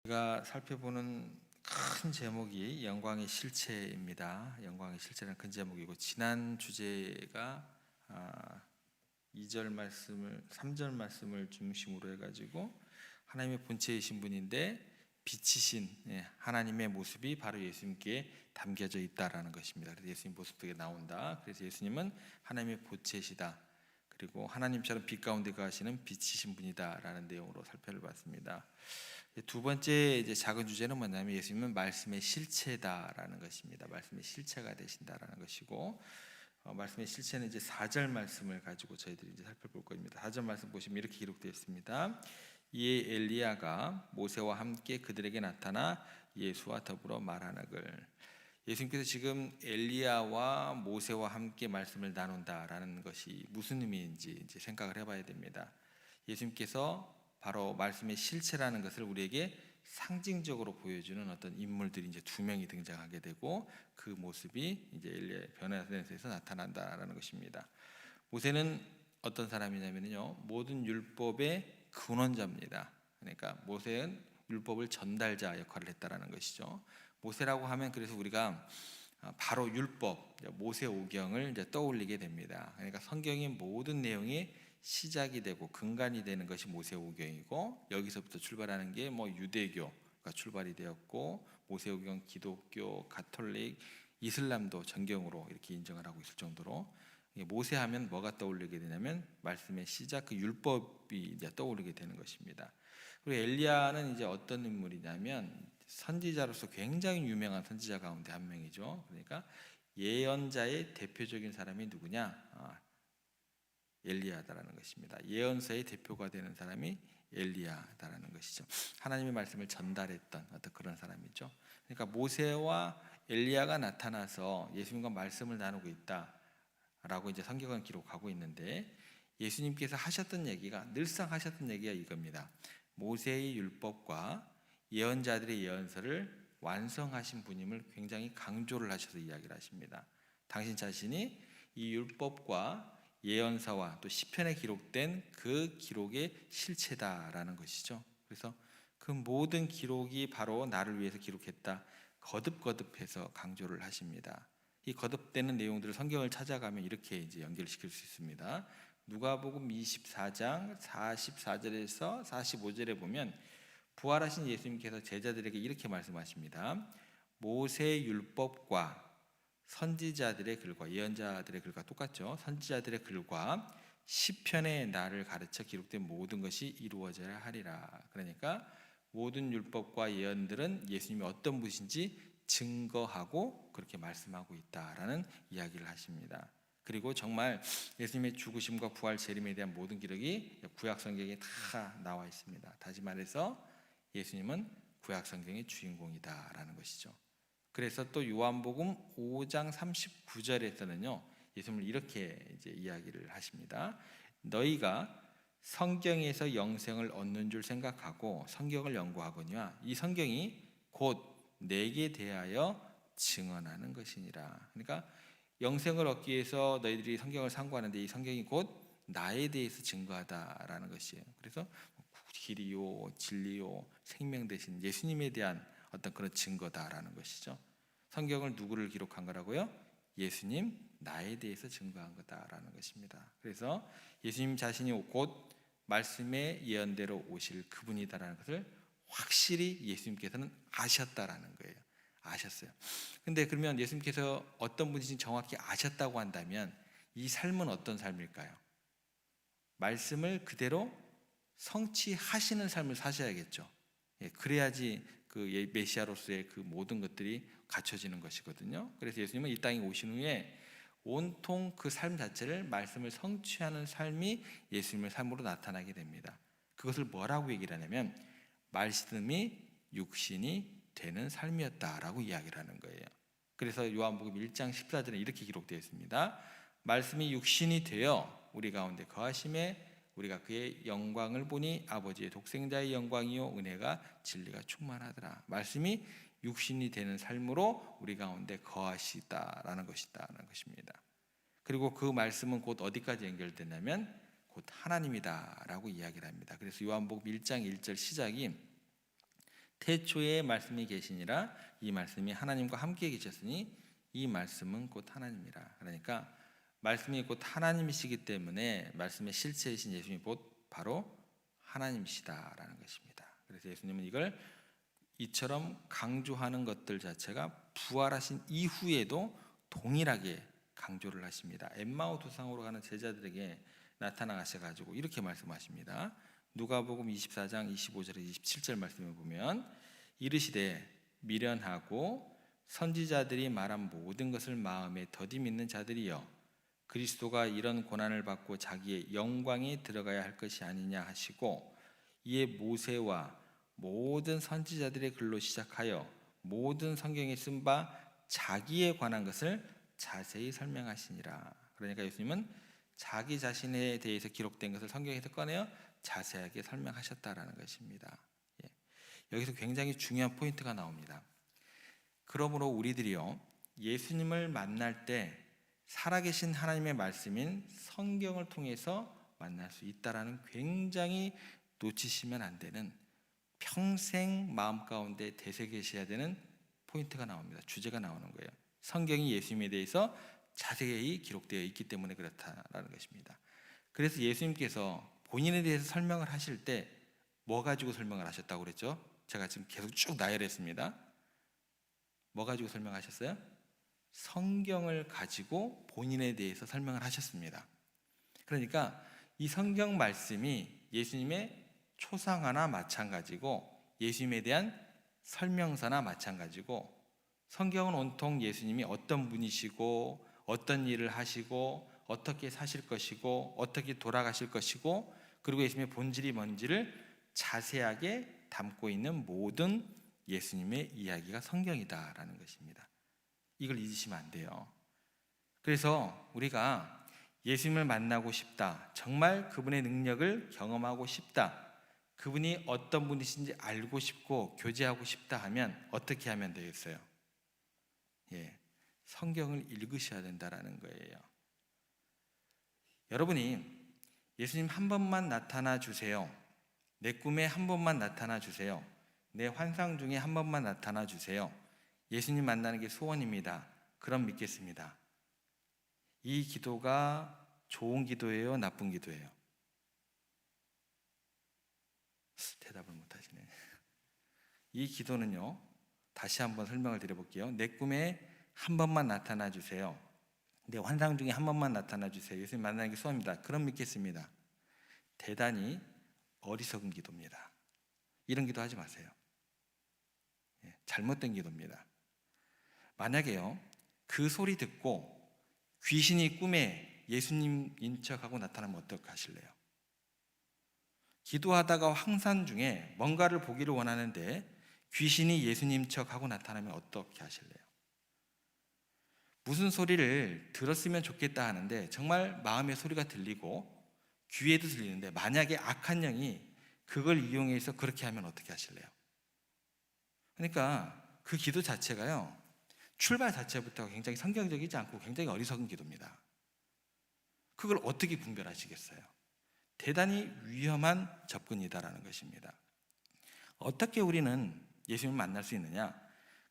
우리가 살펴보는 큰 제목이 영광의 실체입니다. 영광의 실체라는 큰 제목이고, 지난 주제가 2절 말씀을 3절 말씀을 중심으로 해가지고 하나님의 본체이신 분인데 빛이신 하나님의 모습이 바로 예수님께 담겨져 있다라는 것입니다. 그래서 예수님 모습이 나온다. 그래서 예수님은 하나님의 본체시다. 그리고 하나님처럼 빛 가운데 거하시는 빛이신 분이다라는 내용으로 살펴봤습니다. 두 번째 작은 주제는 뭐냐면 예수님은 말씀의 실체다라는 것입니다. 말씀의 실체가 되신다라는 것이고, 말씀의 실체는 4절 말씀을 가지고 저희들이 살펴볼 겁니다. 4절 말씀 보시면 이렇게 기록되어 있습니다. 이에 엘리야가 모세와 함께 그들에게 나타나 예수와 더불어 말하나글. 예수님께서 지금 엘리야와 모세와 함께 말씀을 나눈다라는 것이 무슨 의미인지 생각을 해봐야 됩니다. 예수님께서 바로 말씀의 실체라는 것을 우리에게 상징적으로 보여주는 어떤 인물들이 두 명이 등장하게 되고, 그 모습이 엘리야의 변화에서 나타난다라는 것입니다. 모세는 어떤 사람이냐면요, 모든 율법의 근원자입니다. 그러니까 모세는 율법을 전달자 역할을 했다라는 것이죠. 모세라고 하면 그래서 우리가 바로 율법, 모세오경을 떠올리게 됩니다. 그러니까 성경의 모든 내용이 시작이 되고 근간이 되는 것이 모세오경이고, 여기서부터 출발하는 게 유대교가 출발이 되었고, 모세오경, 기독교, 가톨릭, 이슬람도 정경으로 이렇게 인정을 하고 있을 정도로, 모세하면 뭐가 떠올리게 되냐면 말씀의 시작, 그 율법이 떠오르게 되는 것입니다. 그리고 엘리야는 어떤 인물이냐면 선지자로서 굉장히 유명한 선지자 가운데 한 명이죠. 그러니까 예언자의 대표적인 사람이 누구냐? 엘리야다라는 것입니다. 예언서의 대표가 되는 사람이 엘리야다라는 것이죠. 하나님의 말씀을 전달했던 어떤 그런 사람이죠. 그러니까 모세와 엘리야가 나타나서 예수님과 말씀을 나누고 있다라고 성경은 기록하고 있는데, 예수님께서 하셨던 얘기가, 늘상 하셨던 얘기가 이겁니다. 모세의 율법과 예언자들의 예언서를 완성하신 분임을 굉장히 강조를 하셔서 이야기를 하십니다. 당신 자신이 이 율법과 예언서와 또 시편에 기록된 그 기록의 실체다라는 것이죠. 그래서 그 모든 기록이 바로 나를 위해서 기록했다, 거듭거듭해서 강조를 하십니다. 이 거듭되는 내용들을 성경을 찾아가면 이렇게 연결시킬 수 있습니다. 누가복음 24장 44절에서 45절에 보면 부활하신 예수님께서 제자들에게 이렇게 말씀하십니다. 모세 율법과 선지자들의 글과, 예언자들의 글과 똑같죠. 선지자들의 글과 시편의 나를 가르쳐 기록된 모든 것이 이루어져야 하리라. 그러니까 모든 율법과 예언들은 예수님이 어떤 분이신지 증거하고 그렇게 말씀하고 있다라는 이야기를 하십니다. 그리고 정말 예수님의 죽으심과 부활, 재림에 대한 모든 기록이 구약 성경에 다 나와 있습니다. 다시 말해서 예수님은 구약 성경의 주인공이다라는 것이죠. 그래서 또 요한복음 5장 39절에서는요, 예수님을 이렇게 이야기를 하십니다. 너희가 성경에서 영생을 얻는 줄 생각하고 성경을 연구하거니와 이 성경이 곧 내게 대하여 증언하는 것이니라. 그러니까 영생을 얻기 위해서 너희들이 성경을 상고하는데 이 성경이 곧 나에 대해서 증거하다라는 것이에요. 그래서 길이요, 진리요, 생명 되신 예수님에 대한 어떤 그런 증거다라는 것이죠. 성경을 누구를 기록한 거라고요? 예수님, 나에 대해서 증거한 거다라는 것입니다. 그래서 예수님 자신이 곧 말씀의 예언대로 오실 그분이다라는 것을 확실히 예수님께서는 아셨다라는 거예요. 아셨어요. 근데 그러면 예수님께서 어떤 분이신지 정확히 아셨다고 한다면 이 삶은 어떤 삶일까요? 말씀을 그대로 성취하시는 삶을 사셔야겠죠. 그래야지 그 메시아로서의 그 모든 것들이 갖춰지는 것이거든요. 그래서 예수님은 이 땅에 오신 후에 온통 그 삶 자체를 말씀을 성취하는 삶이 예수님의 삶으로 나타나게 됩니다. 그것을 뭐라고 얘기를 하냐면 말씀이 육신이 되는 삶이었다라고 이야기를 하는 거예요. 그래서 요한복음 1장 14절에 이렇게 기록되어 있습니다. 말씀이 육신이 되어 우리 가운데 거하심에 우리가 그의 영광을 보니 아버지의 독생자의 영광이요 은혜가 진리가 충만하더라. 말씀이 육신이 되는 삶으로 우리 가운데 거하시다라는 것입니다. 그리고 그 말씀은 곧 어디까지 연결되냐면 곧 하나님이다라고 이야기를 합니다. 그래서 요한복음 1장 1절 시작이 태초에 말씀이 계시니라. 이 말씀이 하나님과 함께 계셨으니 이 말씀은 곧 하나님이라. 그러니까 말씀이 곧 하나님이시기 때문에 말씀의 실체이신 예수님이 곧 바로 하나님이시다라는 것입니다. 그래서 예수님은 이걸 이처럼 강조하는 것들 자체가 부활하신 이후에도 동일하게 강조를 하십니다. 엠마오 도상으로 가는 제자들에게 나타나셔가지고 이렇게 말씀하십니다. 누가복음 24장 25절에 27절 말씀을 보면 이르시되 미련하고 선지자들이 말한 모든 것을 마음에 더디 믿는 자들이여 그리스도가 이런 고난을 받고 자기의 영광에 들어가야 할 것이 아니냐 하시고 이에 모세와 모든 선지자들의 글로 시작하여 모든 성경에 쓴 바 자기에 관한 것을 자세히 설명하시니라. 그러니까 예수님은 자기 자신에 대해서 기록된 것을 성경에서 꺼내어 자세하게 설명하셨다라는 것입니다. 여기서 굉장히 중요한 포인트가 나옵니다. 그러므로 우리들이요 예수님을 만날 때 살아계신 하나님의 말씀인 성경을 통해서 만날 수 있다라는 굉장히 놓치시면 안 되는 평생 마음 가운데 되새기셔야 되는 포인트가 나옵니다. 주제가 나오는 거예요. 성경이 예수님에 대해서 자세히 기록되어 있기 때문에 그렇다라는 것입니다. 그래서 예수님께서 본인에 대해서 설명을 하실 때 뭐 가지고 설명을 하셨다고 그랬죠? 제가 지금 계속 쭉 나열했습니다. 뭐 가지고 설명하셨어요? 성경을 가지고 본인에 대해서 설명을 하셨습니다. 그러니까 이 성경 말씀이 예수님의 초상화나 마찬가지고 예수님에 대한 설명서나 마찬가지고 성경은 온통 예수님이 어떤 분이시고 어떤 일을 하시고 어떻게 사실 것이고 어떻게 돌아가실 것이고 그리고 예수님의 본질이 뭔지를 자세하게 담고 있는 모든 예수님의 이야기가 성경이다라는 것입니다. 이걸 잊으시면 안 돼요. 그래서 우리가 예수님을 만나고 싶다, 정말 그분의 능력을 경험하고 싶다, 그분이 어떤 분이신지 알고 싶고 교제하고 싶다 하면 어떻게 하면 되겠어요? 성경을 읽으셔야 된다라는 거예요. 여러분이 예수님 한 번만 나타나 주세요, 내 꿈에 한 번만 나타나 주세요, 내 환상 중에 한 번만 나타나 주세요, 예수님 만나는 게 소원입니다. 그럼 믿겠습니다. 이 기도가 좋은 기도예요? 나쁜 기도예요? 대답을 못 하시네. 이 기도는요, 다시 한번 설명을 드려볼게요. 내 꿈에 한 번만 나타나 주세요, 내 환상 중에 한 번만 나타나 주세요, 예수님 만나는 게 소원입니다. 그럼 믿겠습니다. 대단히 어리석은 기도입니다. 이런 기도 하지 마세요. 잘못된 기도입니다. 만약에요 그 소리 듣고 귀신이 꿈에 예수님인 척하고 나타나면 어떻게 하실래요? 기도하다가 황산 중에 뭔가를 보기를 원하는데 귀신이 예수님 척하고 나타나면 어떻게 하실래요? 무슨 소리를 들었으면 좋겠다 하는데 정말 마음의 소리가 들리고 귀에도 들리는데 만약에 악한 영이 그걸 이용해서 그렇게 하면 어떻게 하실래요? 그러니까 그 기도 자체가요 출발 자체부터 굉장히 성경적이지 않고 굉장히 어리석은 기도입니다. 그걸 어떻게 분별하시겠어요? 대단히 위험한 접근이다라는 것입니다. 어떻게 우리는 예수님을 만날 수 있느냐?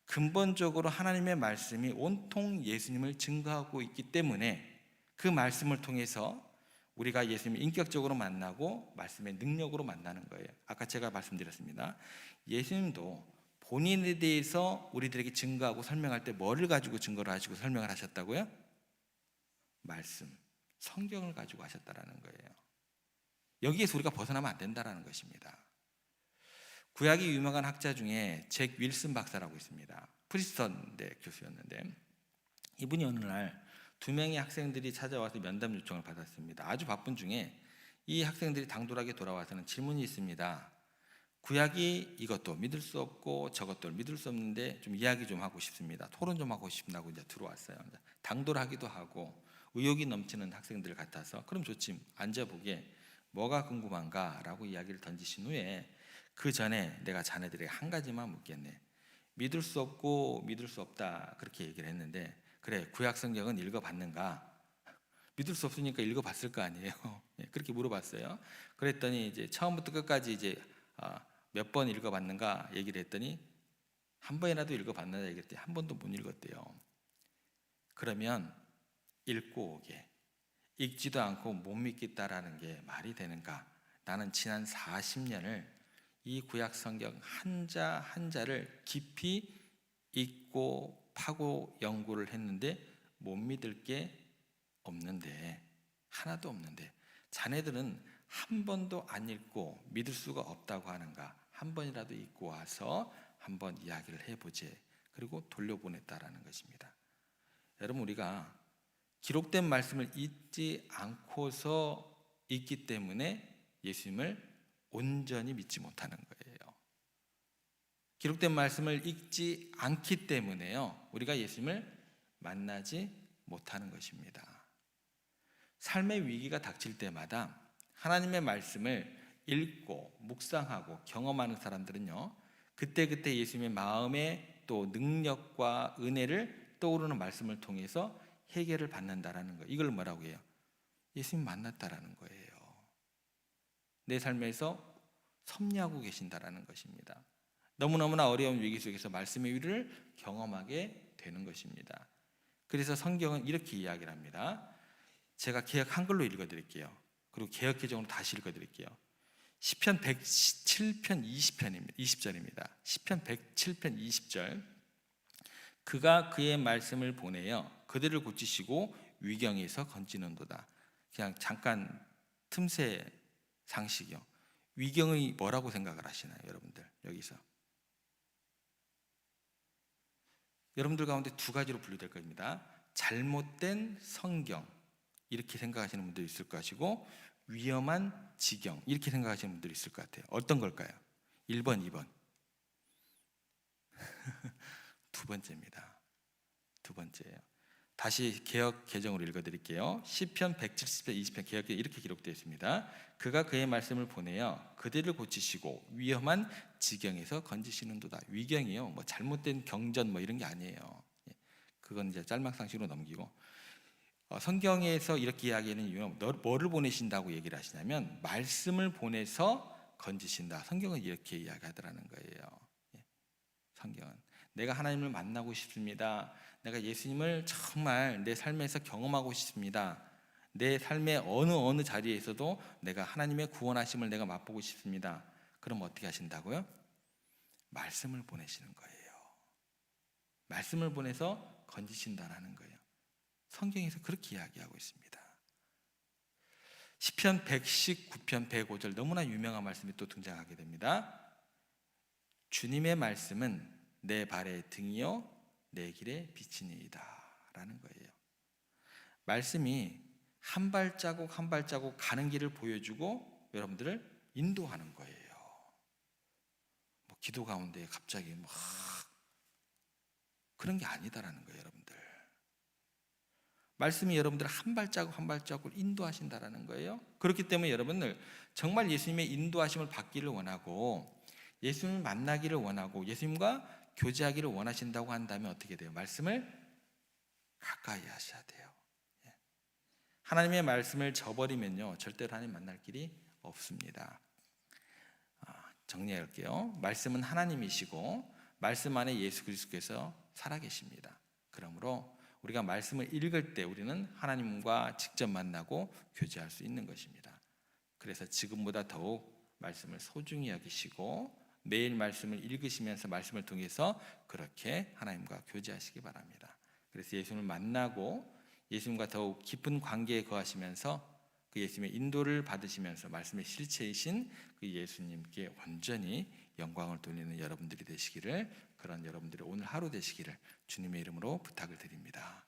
근본적으로 하나님의 말씀이 온통 예수님을 증거하고 있기 때문에 그 말씀을 통해서 우리가 예수님을 인격적으로 만나고 말씀의 능력으로 만나는 거예요. 아까 제가 말씀드렸습니다. 예수님도 본인에 대해서 우리들에게 증거하고 설명할 때 뭐를 가지고 증거를 하시고 설명을 하셨다고요? 말씀, 성경을 가지고 하셨다라는 거예요. 여기에서 우리가 벗어나면 안 된다라는 것입니다. 구약이 유명한 학자 중에 잭 윌슨 박사라고 있습니다. 프리스턴대 교수였는데 이분이 어느 날 2명의 학생들이 찾아와서 면담 요청을 받았습니다. 아주 바쁜 중에 이 학생들이 당돌하게 돌아와서는 질문이 있습니다. 구약이 이것도 믿을 수 없고 저것도 믿을 수 없는데 좀 이야기 좀 하고 싶습니다. 토론 좀 하고 싶다고 이제 들어왔어요. 당돌하기도 하고 의욕이 넘치는 학생들 같아서 그럼 좋지, 앉아보게, 뭐가 궁금한가? 라고 이야기를 던지신 후에 그 전에 내가 자네들에게 한 가지만 묻겠네. 믿을 수 없고 믿을 수 없다 그렇게 얘기를 했는데 그래, 구약 성경은 읽어봤는가? 믿을 수 없으니까 읽어봤을 거 아니에요. 그렇게 물어봤어요. 그랬더니 이제 처음부터 끝까지 이제 몇 번 읽어봤는가 얘기를 했더니 한 번이라도 읽어봤느냐 얘기했더니 한 번도 못 읽었대요. 그러면 읽고 오게, 읽지도 않고 못 믿겠다라는 게 말이 되는가? 나는 지난 40년을 이 구약 성경 한자 한자를 깊이 읽고 파고 연구를 했는데 못 믿을 게 없는데, 하나도 없는데 자네들은 한 번도 안 읽고 믿을 수가 없다고 하는가? 한 번이라도 읽고 와서 한번 이야기를 해보지. 그리고 돌려보냈다라는 것입니다. 여러분, 우리가 기록된 말씀을 읽지 않고서 있기 때문에 예수님을 온전히 믿지 못하는 거예요. 기록된 말씀을 읽지 않기 때문에요, 우리가 예수님을 만나지 못하는 것입니다. 삶의 위기가 닥칠 때마다 하나님의 말씀을 읽고 묵상하고 경험하는 사람들은요, 그때그때 예수님의 마음의 또 능력과 은혜를 떠오르는 말씀을 통해서 해결을 받는다라는 거예요. 이걸 뭐라고 해요? 예수님 만났다라는 거예요. 내 삶에서 섭리하고 계신다라는 것입니다. 너무너무나 어려운 위기 속에서 말씀의 위를 경험하게 되는 것입니다. 그래서 성경은 이렇게 이야기를 합니다. 제가 개역 한글로 읽어드릴게요. 그리고 개역 개정으로 다시 읽어드릴게요. 시편 107편 20절입니다. 시편 107편 20절. 그가 그의 말씀을 보내어 그들을 고치시고 위경에서 건지는도다. 그냥 잠깐 틈새 상식이요. 위경이 뭐라고 생각을 하시나요, 여러분들? 여기서 여러분들 가운데 두 가지로 분류될 겁니다. 잘못된 성경, 이렇게 생각하시는 분들이 있을 것이고, 위험한 지경, 이렇게 생각하시는 분들이 있을 것 같아요. 어떤 걸까요? 1번, 2번. 두 번째입니다. 두 번째예요. 다시 개역 개정으로 읽어드릴게요. 시편 170편 20편 개역에 이렇게 기록되어 있습니다. 그가 그의 말씀을 보내어 그들을 고치시고 위험한 지경에서 건지시는도다. 위경이요, 뭐 잘못된 경전 뭐 이런 게 아니에요. 그건 이제 짤막상식으로 넘기고, 성경에서 이렇게 이야기하는 이유는 뭐를 보내신다고 얘기를 하시냐면 말씀을 보내서 건지신다. 성경은 이렇게 이야기하더라는 거예요. 성경은 내가 하나님을 만나고 싶습니다. 내가 예수님을 정말 내 삶에서 경험하고 싶습니다. 내 삶의 어느 자리에서도 내가 하나님의 구원하심을 내가 맛보고 싶습니다. 그럼 어떻게 하신다고요? 말씀을 보내시는 거예요. 말씀을 보내서 건지신다라는 거예요. 성경에서 그렇게 이야기하고 있습니다. 시편 119편 105절, 너무나 유명한 말씀이 또 등장하게 됩니다. 주님의 말씀은 내 발의 등이요 내 길의 빛이니이다 라는 거예요. 말씀이 한 발자국 한 발자국 가는 길을 보여주고 여러분들을 인도하는 거예요. 뭐 기도 가운데 갑자기 막 그런 게 아니다라는 거예요, 여러분들. 말씀이 여러분들 한 발자국 한 발자국을 인도하신다라는 거예요. 그렇기 때문에 여러분들 정말 예수님의 인도하심을 받기를 원하고, 예수님을 만나기를 원하고, 예수님과 교제하기를 원하신다고 한다면 어떻게 돼요? 말씀을 가까이 하셔야 돼요. 하나님의 말씀을 저버리면요, 절대로 하나님 만날 길이 없습니다. 정리할게요. 말씀은 하나님이시고 말씀 안에 예수 그리스도께서 살아계십니다. 그러므로 우리가 말씀을 읽을 때 우리는 하나님과 직접 만나고 교제할 수 있는 것입니다. 그래서 지금보다 더욱 말씀을 소중히 여기시고 매일 말씀을 읽으시면서 말씀을 통해서 그렇게 하나님과 교제하시기 바랍니다. 그래서 예수님을 만나고 예수님과 더욱 깊은 관계에 거하시면서 그 예수님의 인도를 받으시면서 말씀의 실체이신 그 예수님께 온전히 영광을 돌리는 여러분들이 되시기를, 그런 여러분들의 오늘 하루 되시기를 주님의 이름으로 부탁을 드립니다.